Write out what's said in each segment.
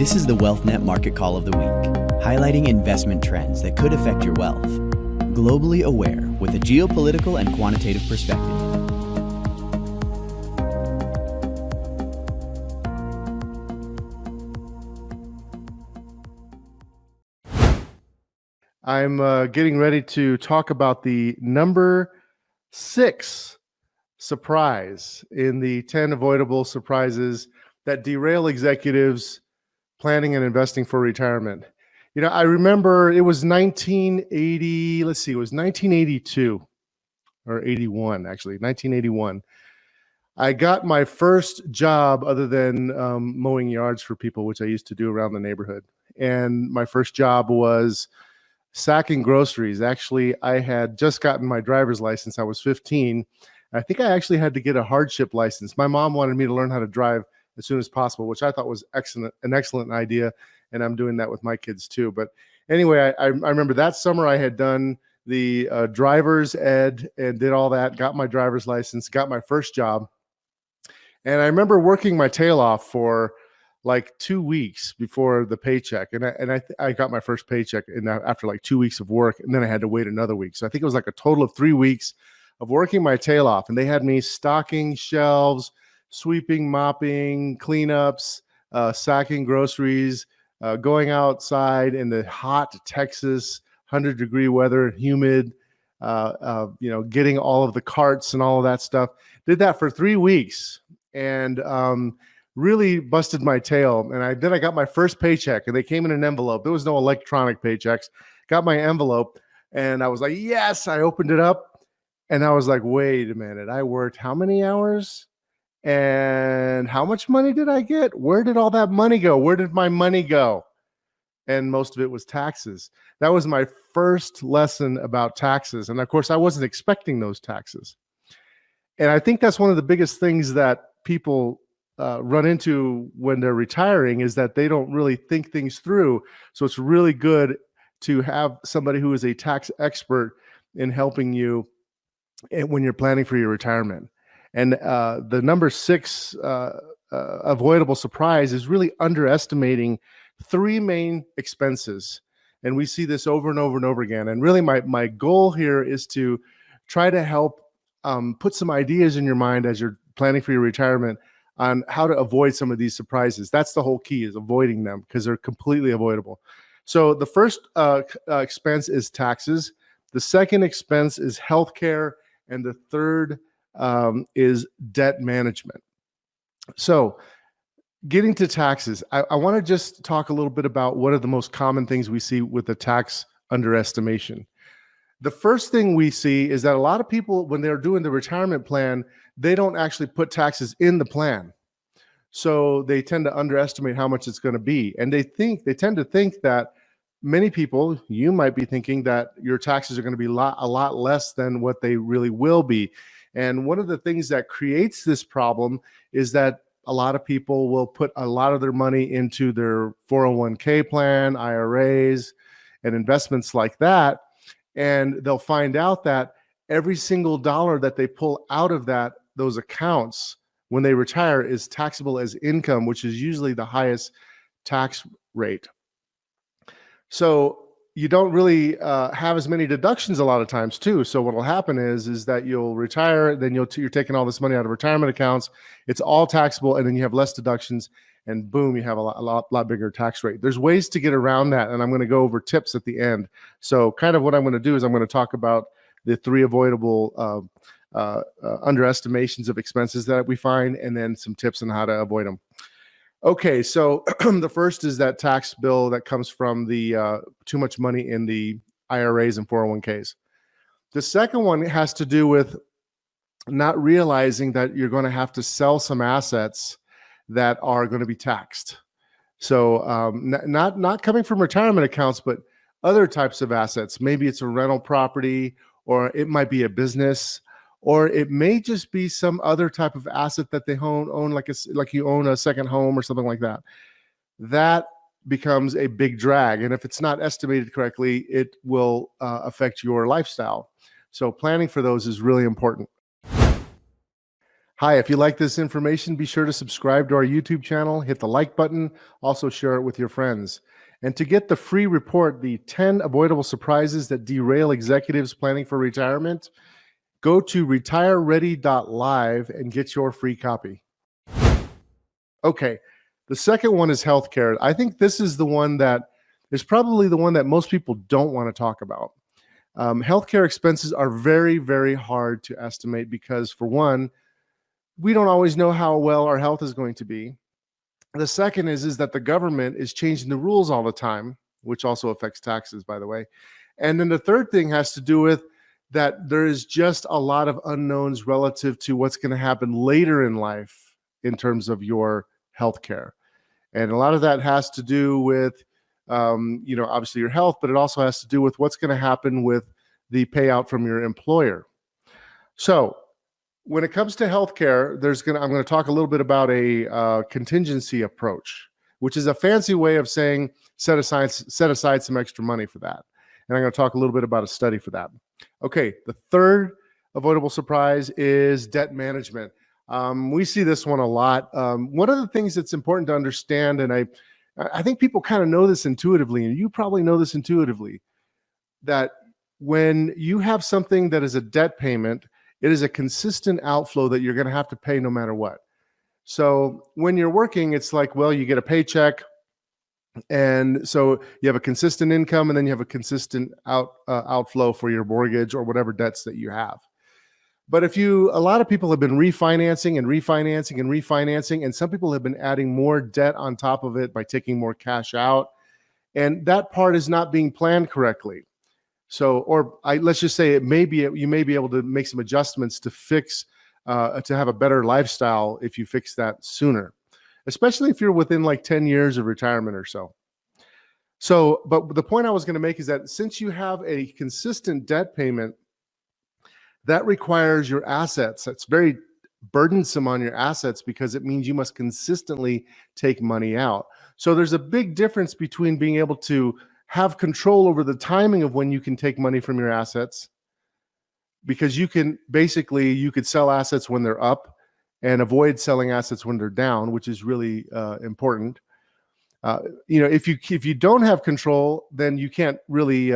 This is the WealthNet Market Call of the Week, highlighting investment trends that could affect your wealth. Globally aware with a geopolitical and quantitative perspective. I'm getting ready to talk about the number 6 surprise in the 10 avoidable surprises that derail executives planning and investing for retirement. You know, I remember it was 1980, let's see, it was 1982 or 81, actually, 1981. I got my first job other than mowing yards for people, which I used to do around the neighborhood. And my first job was sacking groceries. Actually, I had just gotten my driver's license. I was 15. I think I actually had to get a hardship license. My mom wanted me to learn how to drive as soon as possible, which I thought was an excellent idea. And I'm doing that with my kids too. But anyway, I remember that summer I had done the driver's ed and did all that, got my driver's license, got my first job. And I remember working my tail off for like 2 weeks before the paycheck. And I got my first paycheck after like 2 weeks of work, and then I had to wait another week. So I think it was like a total of 3 weeks of working my tail off. And they had me stocking shelves, sweeping, mopping, cleanups, sacking groceries, going outside in the hot Texas 100-degree weather, humid, getting all of the carts and all of that stuff. Did that for 3 weeks and really busted my tail. And then I got my first paycheck, and they came in an envelope. There was no electronic paychecks. Got my envelope, and I was like, yes. I opened it up, and I was like, wait a minute. I worked how many hours? And how much money did I get? Where did all that money go? Where did my money go? And most of it was taxes. That was my first lesson about taxes. And of course, I wasn't expecting those taxes. And I think that's one of the biggest things that people run into when they're retiring, is that they don't really think things through. So it's really good to have somebody who is a tax expert in helping you when you're planning for your retirement. And the number 6 avoidable surprise is really underestimating 3 main expenses. And we see this over and over and over again. And really my goal here is to try to help put some ideas in your mind as you're planning for your retirement on how to avoid some of these surprises. That's the whole key, is avoiding them, because they're completely avoidable. So the first expense is taxes. The second expense is healthcare. And the third is debt management. So getting to taxes, I want to just talk a little bit about what are the most common things we see with the tax underestimation. The first thing we see is that a lot of people, when they're doing the retirement plan, they don't actually put taxes in the plan. So they tend to underestimate how much it's going to be. And they tend to think that many people, you might be thinking that your taxes are going to be a lot less than what they really will be. And one of the things that creates this problem is that a lot of people will put a lot of their money into their 401k plan, IRAs, and investments like that. And they'll find out that every single dollar that they pull out of those accounts when they retire is taxable as income, which is usually the highest tax rate. So you don't really have as many deductions a lot of times too. So what will happen is that you'll retire, then you're taking all this money out of retirement accounts. It's all taxable, and then you have less deductions, and boom, you have a lot bigger tax rate. There's ways to get around that, and I'm going to go over tips at the end. So kind of what I'm going to do is I'm going to talk about the 3 avoidable underestimations of expenses that we find, and then some tips on how to avoid them. Okay, so the first is that tax bill that comes from the too much money in the IRAs and 401ks. The second one has to do with not realizing that you're going to have to sell some assets that are going to be taxed. So not coming from retirement accounts, but other types of assets. Maybe it's a rental property, or it might be a business, or it may just be some other type of asset that they own like you own a second home or something like that. That becomes a big drag. And if it's not estimated correctly, it will affect your lifestyle. So planning for those is really important. Hi, if you like this information, be sure to subscribe to our YouTube channel, hit the like button, also share it with your friends. And to get the free report, the 10 Avoidable Surprises that Derail Executives Planning for Retirement, go to RetireReady.Live and get your free copy. Okay, the second one is healthcare. I think this is the one that is probably the one that most people don't want to talk about. Healthcare expenses are very, very hard to estimate because, for one, we don't always know how well our health is going to be. The second is that the government is changing the rules all the time, which also affects taxes, by the way. And then the third thing has to do with that there is just a lot of unknowns relative to what's going to happen later in life in terms of your health care. And a lot of that has to do with, obviously your health, but it also has to do with what's going to happen with the payout from your employer. So when it comes to healthcare, I'm going to talk a little bit about a contingency approach, which is a fancy way of saying set aside some extra money for that. And I'm going to talk a little bit about a study for that. Okay, the third avoidable surprise is debt management. We see this one a lot. One of the things that's important to understand, and I think people kind of know this intuitively, and you probably know this intuitively, that when you have something that is a debt payment, it is a consistent outflow that you're going to have to pay no matter what. So when you're working, it's like, well, you get a paycheck, and so you have a consistent income, and then you have a consistent outflow for your mortgage or whatever debts that you have. But a lot of people have been refinancing and refinancing and refinancing, and some people have been adding more debt on top of it by taking more cash out, and that part is not being planned correctly. So, let's just say you may be able to make some adjustments to to have a better lifestyle if you fix that sooner, especially if you're within like 10 years of retirement or so. So, but the point I was going to make is that since you have a consistent debt payment, that requires your assets. That's very burdensome on your assets because it means you must consistently take money out. So there's a big difference between being able to have control over the timing of when you can take money from your assets, because you could sell assets when they're up and avoid selling assets when they're down, which is really important. If you don't have control, then you can't really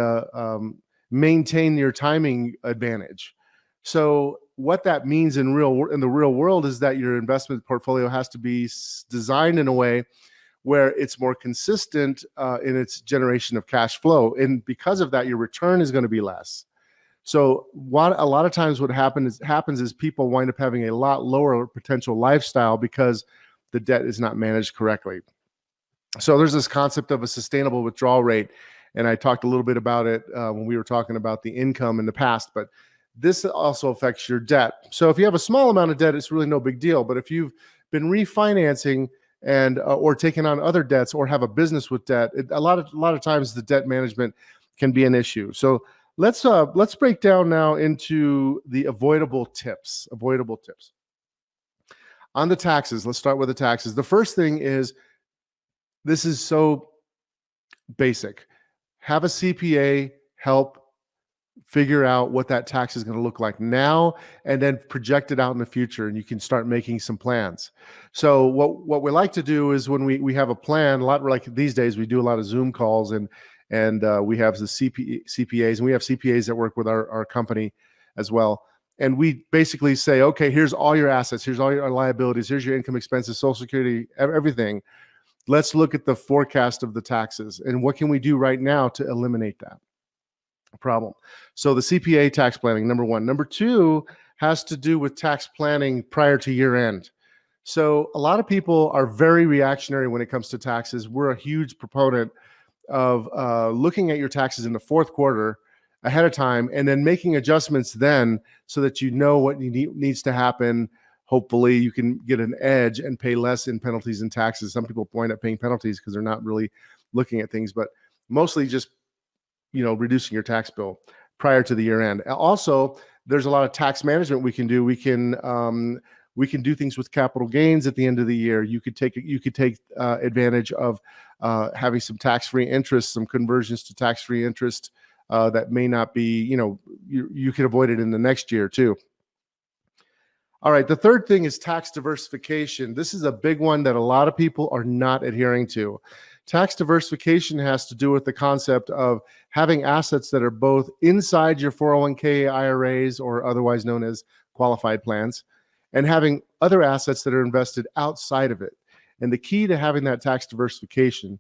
maintain your timing advantage. So what that means in the real world is that your investment portfolio has to be designed in a way where it's more consistent in its generation of cash flow. And because of that, your return is going to be less. So a lot of times what happens is people wind up having a lot lower potential lifestyle because the debt is not managed correctly. So there's this concept of a sustainable withdrawal rate. And I talked a little bit about it when we were talking about the income in the past, but this also affects your debt. So if you have a small amount of debt, it's really no big deal. But if you've been refinancing and or taking on other debts or have a business with debt, a lot of times the debt management can be an issue. So let's break down now into the avoidable tips. On the taxes, let's start with the taxes. The first thing is, this is so basic. Have a CPA help figure out what that tax is going to look like now, and then project it out in the future, and you can start making some plans. So what we like to do is when we have a plan, a lot like these days, we do a lot of Zoom calls, and we have the CPAs, and we have CPAs that work with our company as well. And we basically say, okay, here's all your assets, here's all your liabilities, here's your income, expenses, Social Security, everything. Let's look at the forecast of the taxes, and what can we do right now to eliminate that problem. So the CPA tax planning, number one. Number two has to do with tax planning prior to year end. So a lot of people are very reactionary when it comes to taxes. We're a huge proponent of looking at your taxes in the fourth quarter ahead of time, and then making adjustments then so that you know what needs to happen. Hopefully you can get an edge and pay less in penalties and taxes. Some people wind up paying penalties because they're not really looking at things, but mostly just reducing your tax bill prior to the year end. Also, there's a lot of tax management we can do. We can do things with capital gains at the end of the year. You could take advantage of having some tax-free interest, some conversions to tax-free interest that may not be, you could avoid it in the next year too. All right, the third thing is tax diversification. This is a big one that a lot of people are not adhering to. Tax diversification has to do with the concept of having assets that are both inside your 401k IRAs, or otherwise known as qualified plans, and having other assets that are invested outside of it. And the key to having that tax diversification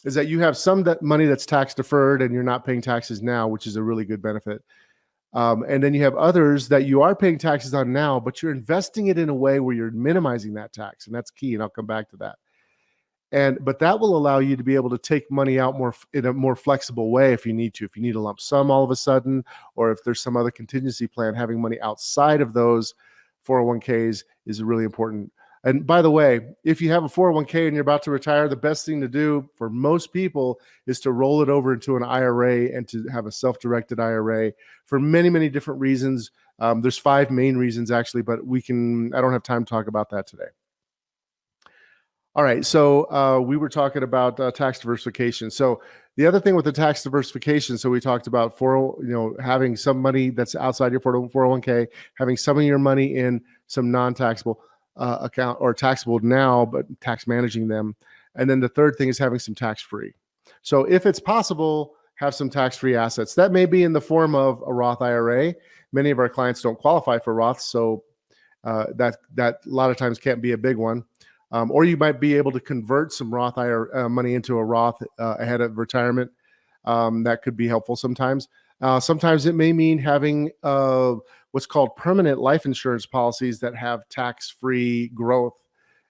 is that you have some money that's tax deferred and you're not paying taxes now, which is a really good benefit. And then you have others that you are paying taxes on now, but you're investing it in a way where you're minimizing that tax. And that's key. And I'll come back to that. But that will allow you to be able to take money out in a more flexible way if you need to. If you need a lump sum all of a sudden, or if there's some other contingency plan, having money outside of those 401ks is really important. And by the way, if you have a 401k and you're about to retire, the best thing to do for most people is to roll it over into an IRA and to have a self-directed IRA for many, many different reasons. There's 5 main reasons actually, but I don't have time to talk about that today. All right, so we were talking about tax diversification. So the other thing with the tax diversification, so we talked about having some money that's outside your 401k, having some of your money in some non-taxable account or taxable now, but tax managing them. And then the third thing is having some tax-free. So if it's possible, have some tax-free assets. That may be in the form of a Roth IRA. Many of our clients don't qualify for Roth, so that a lot of times can't be a big one. Or you might be able to convert some Roth IRA money into a Roth ahead of retirement. That could be helpful sometimes. Sometimes it may mean having what's called permanent life insurance policies that have tax-free growth.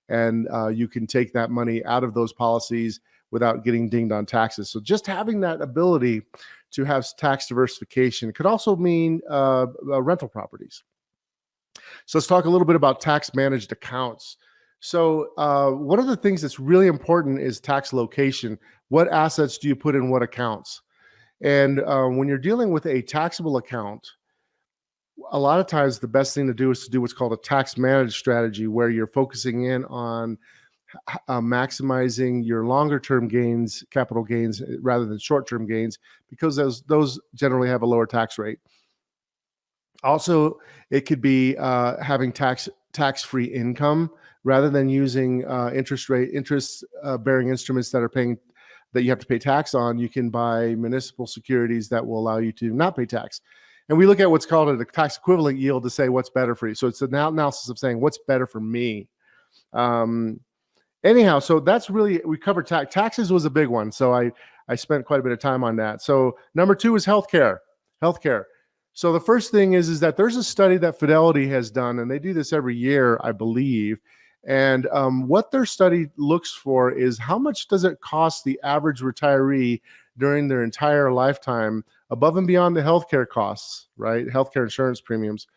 And you can take that money out of those policies without getting dinged on taxes. So just having that ability to have tax diversification could also mean rental properties. So let's talk a little bit about tax managed accounts. So one of the things that's really important is tax location. What assets do you put in what accounts? And when you're dealing with a taxable account, a lot of times the best thing to do is to do what's called a tax managed strategy, where you're focusing in on maximizing your longer term gains, capital gains, rather than short term gains, because those generally have a lower tax rate. Also, it could be having tax-free income rather than using interest-bearing instruments that you have to pay tax on. You can buy municipal securities that will allow you to not pay tax. And we look at what's called a tax equivalent yield to say what's better for you. So it's an analysis of saying what's better for me. Anyhow, so that's really, we covered taxes was a big one. So I spent quite a bit of time on that. So number 2 is healthcare. So the first thing is that there's a study that Fidelity has done, and they do this every year, I believe. And what their study looks for is how much does it cost the average retiree during their entire lifetime, above and beyond the healthcare costs, right? Healthcare insurance premiums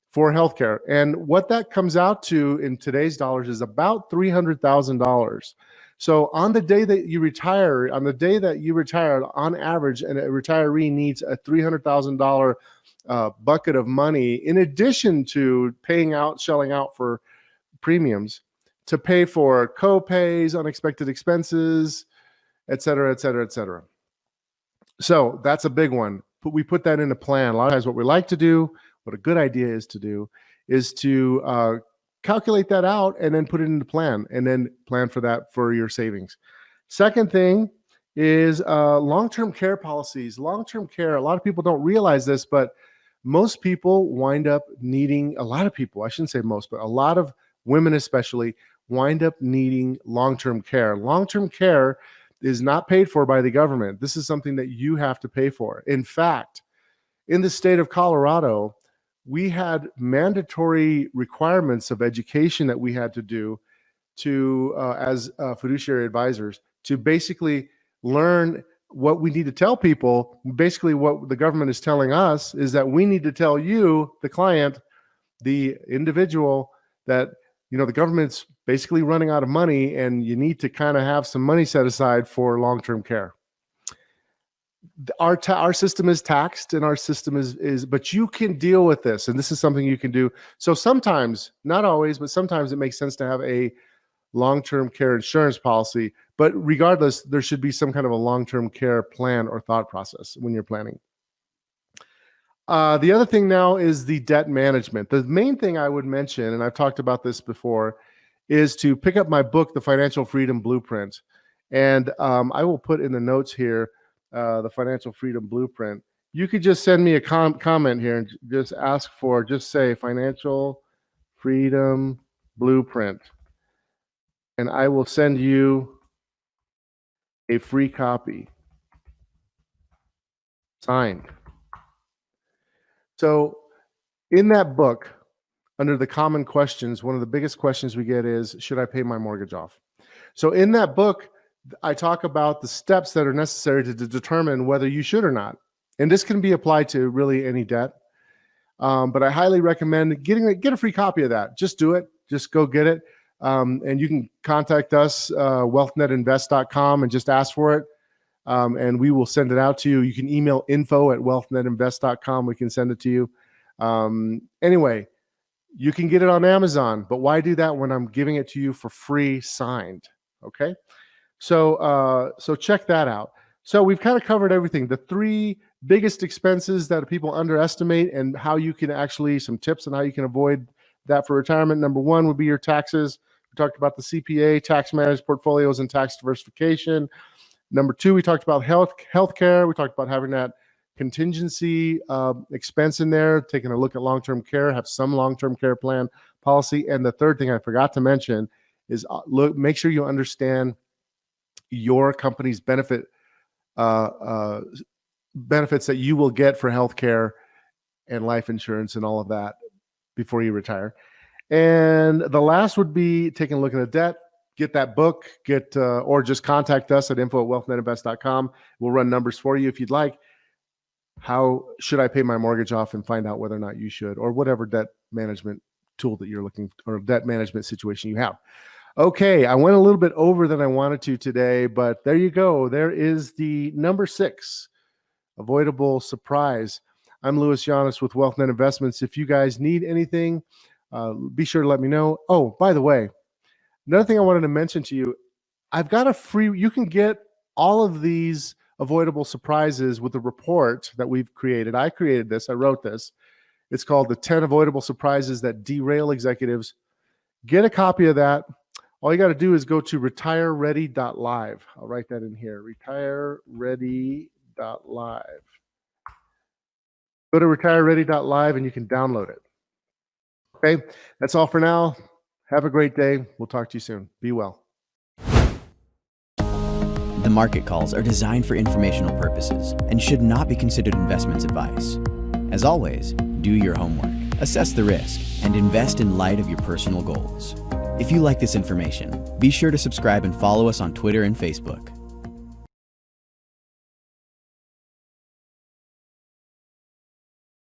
for healthcare. And what that comes out to in today's dollars is about $300,000. So on the day that you retire, on average, and a retiree needs a $300,000 bucket of money, in addition to shelling out for premiums, to pay for co-pays, unexpected expenses, et cetera, et cetera, et cetera. So that's a big one. But we put that in a plan. A lot of times what we like to do, what a good idea is to do, is to calculate that out and then put it into plan, and then plan for that for your savings. Second thing is long-term care policies. Long-term care, a lot of people don't realize this, but most people wind up needing, a lot of women especially wind up needing long-term care. Long-term care is not paid for by the government. This is something that you have to pay for. In fact, in the state of Colorado, we had mandatory requirements of education that we had to do as fiduciary advisors, to basically learn what we need to tell people. Basically, what the government is telling us is that we need to tell you, the client, the individual, that the government's basically running out of money and you need to kind of have some money set aside for long-term care. Our system is taxed, and our system is, but you can deal with this, and this is something you can do. So sometimes, not always, but sometimes it makes sense to have a long-term care insurance policy. But regardless, there should be some kind of a long-term care plan or thought process when you're planning. The other thing now is the debt management. The main thing I would mention, and I've talked about this before, is to pick up my book, The Financial Freedom Blueprint. And I will put in the notes here, the Financial Freedom Blueprint. You could just send me a comment here and just ask for, just say Financial Freedom Blueprint. And I will send you a free copy, signed. So in that book, under the common questions, one of the biggest questions we get is, should I pay my mortgage off? So in that book, I talk about the steps that are necessary to determine whether you should or not. And this can be applied to really any debt. But I highly recommend get a free copy of that. Just do it. Just go get it. And you can contact us, wealthnetinvest.com, and just ask for it. And we will send it out to you. You can email info@wealthnetinvest.com. We can send it to you. Anyway, you can get it on Amazon, but why do that when I'm giving it to you for free, signed? Okay. So check that out. So we've kind of covered everything. The three biggest expenses that people underestimate, and how you can actually, some tips on how you can avoid that for retirement. Number one would be your taxes. We talked about the CPA, tax managed portfolios, and tax diversification. Number two, we talked about healthcare. We talked about having that contingency expense in there, taking a look at long-term care, have some long-term care plan policy. And the third thing I forgot to mention is make sure you understand your company's benefits that you will get for healthcare and life insurance and all of that before you retire. And the last would be taking a look at the debt. Get that book, or just contact us at info@wealthnetinvest.com. We'll run numbers for you if you'd like. How should I pay my mortgage off, and find out whether or not you should, or whatever debt management tool that you're looking, or debt management situation you have. Okay, I went a little bit over than I wanted to today, but there you go. There is the number 6 avoidable surprise. I'm Louis Giannis with WealthNet Investments. If you guys need anything, be sure to let me know. Oh, by the way, another thing I wanted to mention to you, I've got a free, you can get all of these avoidable surprises with the report that we've created. I created this, I wrote this. It's called the 10 Avoidable Surprises That Derail Executives. Get a copy of that. All you got to do is go to RetireReady.Live. I'll write that in here, RetireReady.Live. Go to RetireReady.Live and you can download it. Okay, that's all for now. Have a great day. We'll talk to you soon. Be well. The market calls are designed for informational purposes and should not be considered investment advice. As always, do your homework, assess the risk, and invest in light of your personal goals. If you like this information, be sure to subscribe and follow us on Twitter and Facebook.